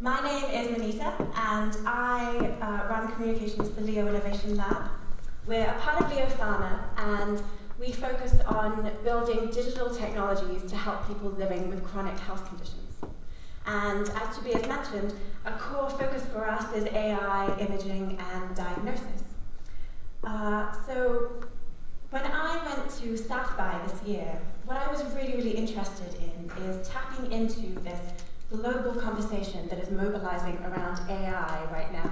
My name is Manita, and I run communications for Leo Innovation Lab. We're a part of Leo Pharma, and we focus on building digital technologies to help people living with chronic health conditions. And as Tobias mentioned, a core focus for us is AI, imaging, and diagnosis. So when I went to South by this year, what I was really interested in is tapping into this global conversation that is mobilizing around AI right now.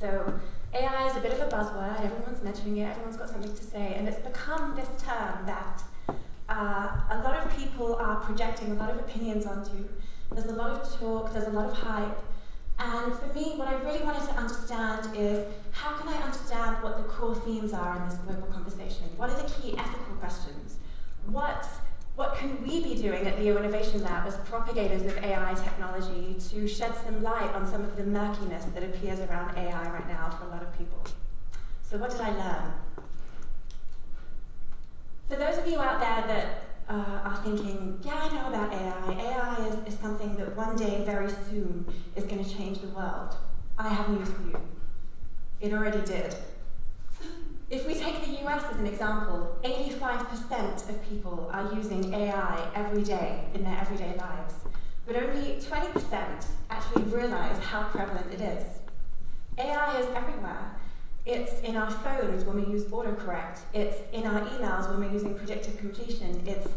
So AI is a bit of a buzzword, everyone's mentioning it, everyone's got something to say, and it's become this term that a lot of people are projecting a lot of opinions onto. There's a lot of talk, there's a lot of hype, and for me, what I really wanted to understand is, how can I understand what the core themes are in this global conversation? What are the key ethical questions? What can we be doing at Leo Innovation Lab as propagators of AI technology to shed some light on some of the murkiness that appears around AI right now for a lot of people? So what did I learn? For those of you out there that are thinking, yeah, I know about AI. AI is something that one day, very soon, is going to change the world. I have news for you. It already did. If we take the US as an example, 85% of people are using AI every day in their everyday lives, but only 20% actually realize how prevalent it is. AI is everywhere. It's in our phones when we use autocorrect. It's in our emails when we're using predictive completion. It's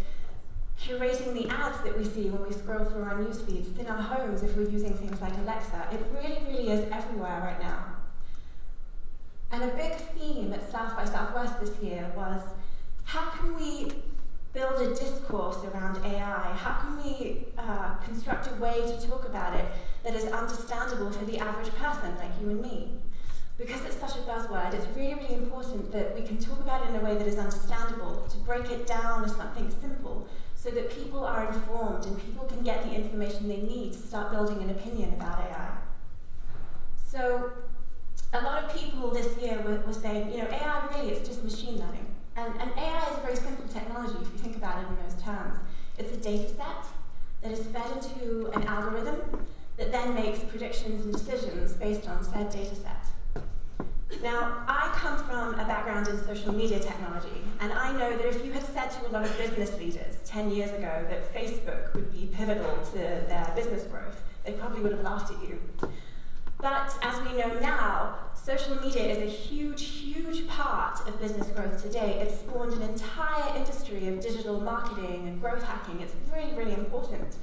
curating the ads that we see when we scroll through our news feeds. It's in our homes if we're using things like Alexa. It really is everywhere right now. And a big theme at South by Southwest this year was, how can we build a discourse around AI? How can we construct a way to talk about it that is understandable for the average person like you and me? Because it's such a buzzword, it's really important that we can talk about it in a way that is understandable, to break it down as something simple, so that people are informed and people can get the information they need to start building an opinion about AI. So a lot of people this year were saying, AI really, it's just machine learning. And AI is a very simple technology if you think about it in those terms. It's a data set that is fed into an algorithm that then makes predictions and decisions based on said data set. Now, I come from a background in social media technology, and I know that if you had said to a lot of business leaders 10 years ago that Facebook would be pivotal to their business growth, they probably would have laughed at you. But as we know now, social media is a huge part of business growth today. It's spawned an entire industry of digital marketing and growth hacking. It's really important.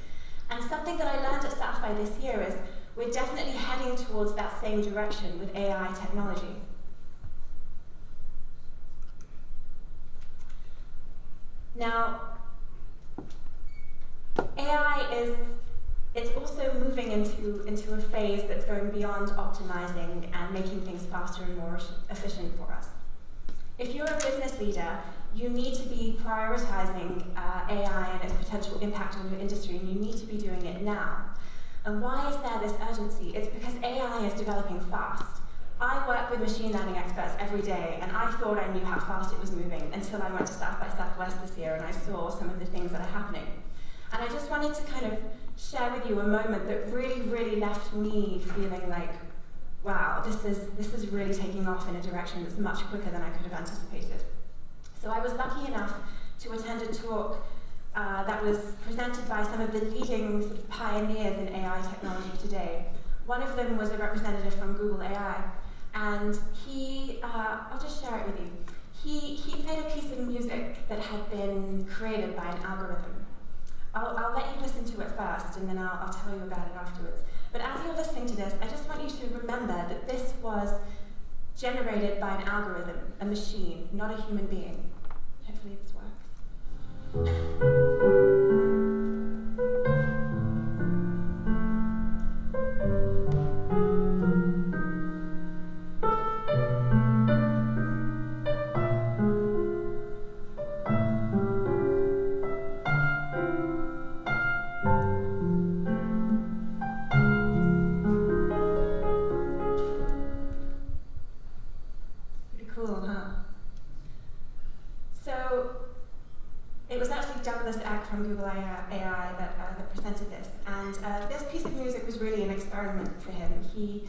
And something that I learned at South by this year is we're definitely heading towards that same direction with AI technology. Now, AI it's also moving into a phase that's going beyond optimizing and making things faster and more efficient for us. If you're a business leader, you need to be prioritizing AI and its potential impact on your industry, and you need to be doing it now. And why is there this urgency? It's because AI is developing fast. I work with machine learning experts every day, and I thought I knew how fast it was moving until I went to South by Southwest this year and I saw some of the things that are happening. And I just wanted to kind of share with you a moment that really left me feeling like, wow, this is really taking off in a direction that's much quicker than I could have anticipated. So I was lucky enough to attend a talk that was presented by some of the leading sort of pioneers in AI technology today. One of them was a representative from Google AI, and I'll just share it with you. He played a piece of music that had been created by an algorithm. I'll let you listen to it first, and then I'll tell you about it afterwards. But as you're listening to this, I just want you to remember that this was generated by an algorithm, a machine, not a human being. Hopefully this works. AI that presented this. And this piece of music was really an experiment for him. He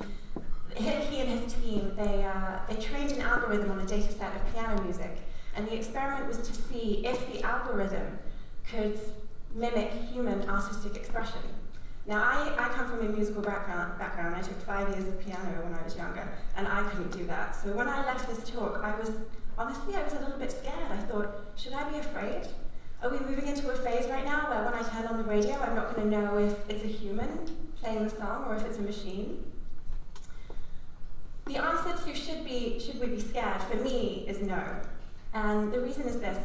and his team, they trained an algorithm on a data set of piano music. And the experiment was to see if the algorithm could mimic human artistic expression. Now, I come from a musical background. I took 5 years of piano when I was younger, and I couldn't do that. So when I left this talk, honestly, I was a little bit scared. I thought, should I be afraid? Are we moving into a phase right now where when I turn on the radio, I'm not going to know if it's a human playing the song or if it's a machine? The answer to should we be scared, for me, is no. And the reason is this.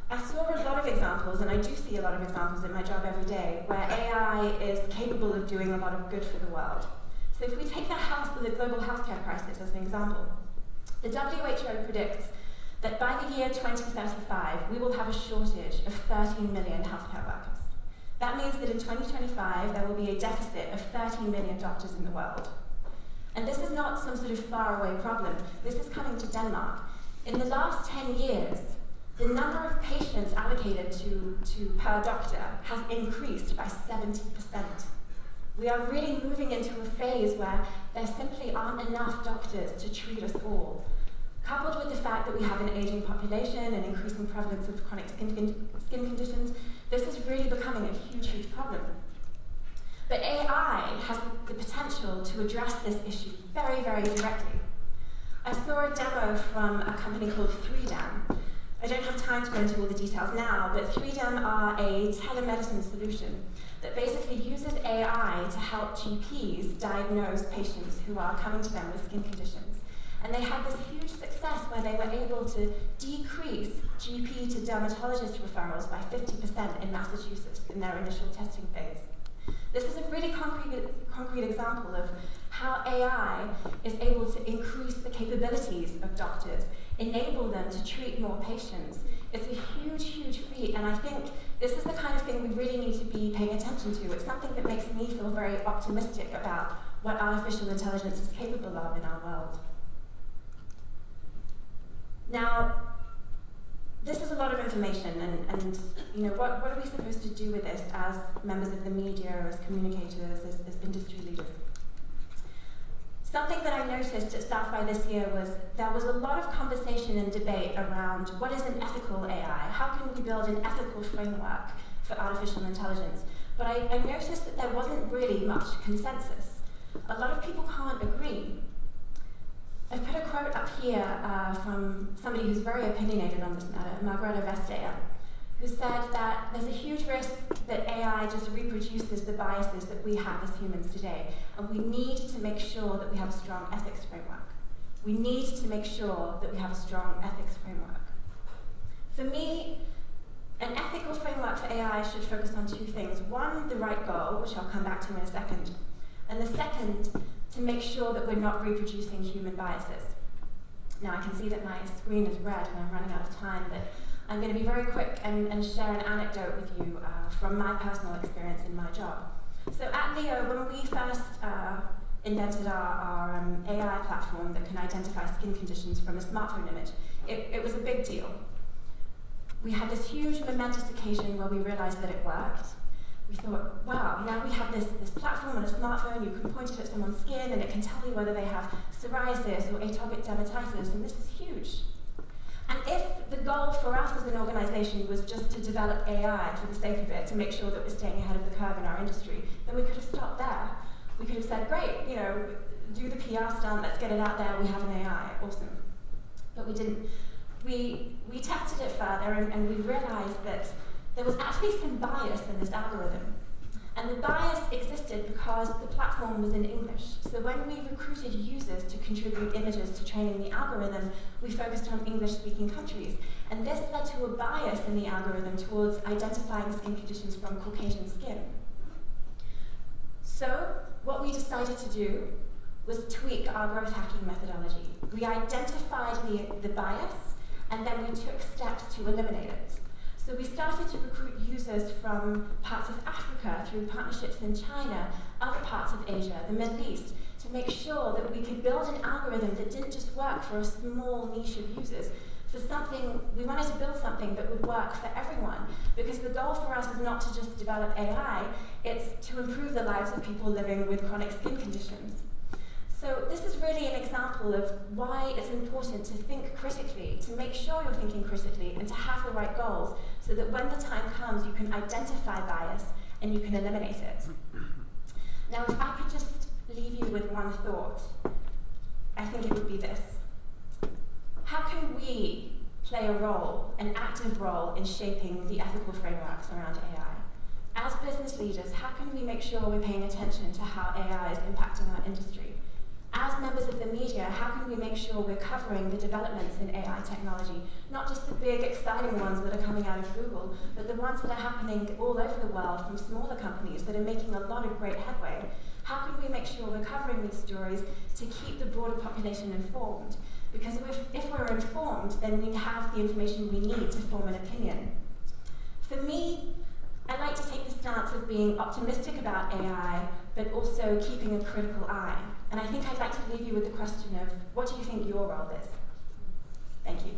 I saw a lot of examples, and I do see a lot of examples in my job every day, where AI is capable of doing a lot of good for the world. So if we take the global healthcare crisis as an example, the WHO predicts that by the year 2035, we will have a shortage of 13 million healthcare workers. That means that in 2025, there will be a deficit of 13 million doctors in the world. And this is not some sort of faraway problem. This is coming to Denmark. In the last 10 years, the number of patients allocated to per doctor has increased by 70%. We are really moving into a phase where there simply aren't enough doctors to treat us all. Coupled with the fact that we have an aging population and increasing prevalence of chronic skin conditions, this is really becoming a huge, huge problem. But AI has the potential to address this issue very, very directly. I saw a demo from a company called 3Dem. I don't have time to go into all the details now, but 3Dem are a telemedicine solution that basically uses AI to help GPs diagnose patients who are coming to them with skin conditions. And they had this huge success where they were able to decrease GP to dermatologist referrals by 50% in Massachusetts in their initial testing phase. This is a really concrete example of how AI is able to increase the capabilities of doctors, enable them to treat more patients. It's a huge, huge feat, and I think this is the kind of thing we really need to be paying attention to. It's something that makes me feel very optimistic about what artificial intelligence is capable of in our world. Now, this is a lot of information, and you know, what are we supposed to do with this as members of the media, as communicators, as industry leaders? Something that I noticed at South by this year was there was a lot of conversation and debate around what is an ethical AI? How can we build an ethical framework for artificial intelligence? But I noticed that there wasn't really much consensus. A lot of people can't agree. I put a quote up here from somebody who's very opinionated on this matter, Margrethe Vestager, who said that there's a huge risk that AI just reproduces the biases that we have as humans today, and we need to make sure that we have a strong ethics framework. We need to make sure that we have a strong ethics framework. For me, an ethical framework for AI should focus on two things. One, the right goal, which I'll come back to in a second, and the second, to make sure that we're not reproducing human biases. Now, I can see that my screen is red and I'm running out of time, but I'm going to be very quick and share an anecdote with you from my personal experience in my job. So at Leo, when we first invented our AI platform that can identify skin conditions from a smartphone image, it was a big deal. We had this huge momentous occasion where we realized that it worked. We thought, wow, now we have this platform on a smartphone, you can point it at someone's skin and it can tell you whether they have psoriasis or atopic dermatitis, and this is huge. And if the goal for us as an organization was just to develop AI for the sake of it, to make sure that we're staying ahead of the curve in our industry, then we could have stopped there. We could have said, great, you know, do the PR stunt, let's get it out there, we have an AI, awesome. But we didn't. We tested it further and we realized that there was actually some bias in this algorithm. And the bias existed because the platform was in English. So when we recruited users to contribute images to training the algorithm, we focused on English-speaking countries. And this led to a bias in the algorithm towards identifying skin conditions from Caucasian skin. So what we decided to do was tweak our growth hacking methodology. We identified the bias, and then we took steps to eliminate it. So we started to recruit users from parts of Africa through partnerships in China, other parts of Asia, the Middle East, to make sure that we could build an algorithm that didn't just work for a small niche of users. we wanted to build something that would work for everyone, because the goal for us is not to just develop AI, it's to improve the lives of people living with chronic skin conditions. So this is really an example of why it's important to think critically, to make sure you're thinking critically, and to have the right goals, so that when the time comes, you can identify bias and you can eliminate it. Now, if I could just leave you with one thought, I think it would be this. How can we play a role, an active role, in shaping the ethical frameworks around AI? As business leaders, how can we make sure we're paying attention to how AI is impacting our industry? As members of the media, how can we make sure we're covering the developments in AI technology, not just the big, exciting ones that are coming out of Google, but the ones that are happening all over the world from smaller companies that are making a lot of great headway? How can we make sure we're covering these stories to keep the broader population informed? Because if we're informed, then we have the information we need to form an opinion. For me, I like to take the stance of being optimistic about AI, but also keeping a critical eye. And I think I'd like to leave you with the question of, what do you think your role is? Thank you.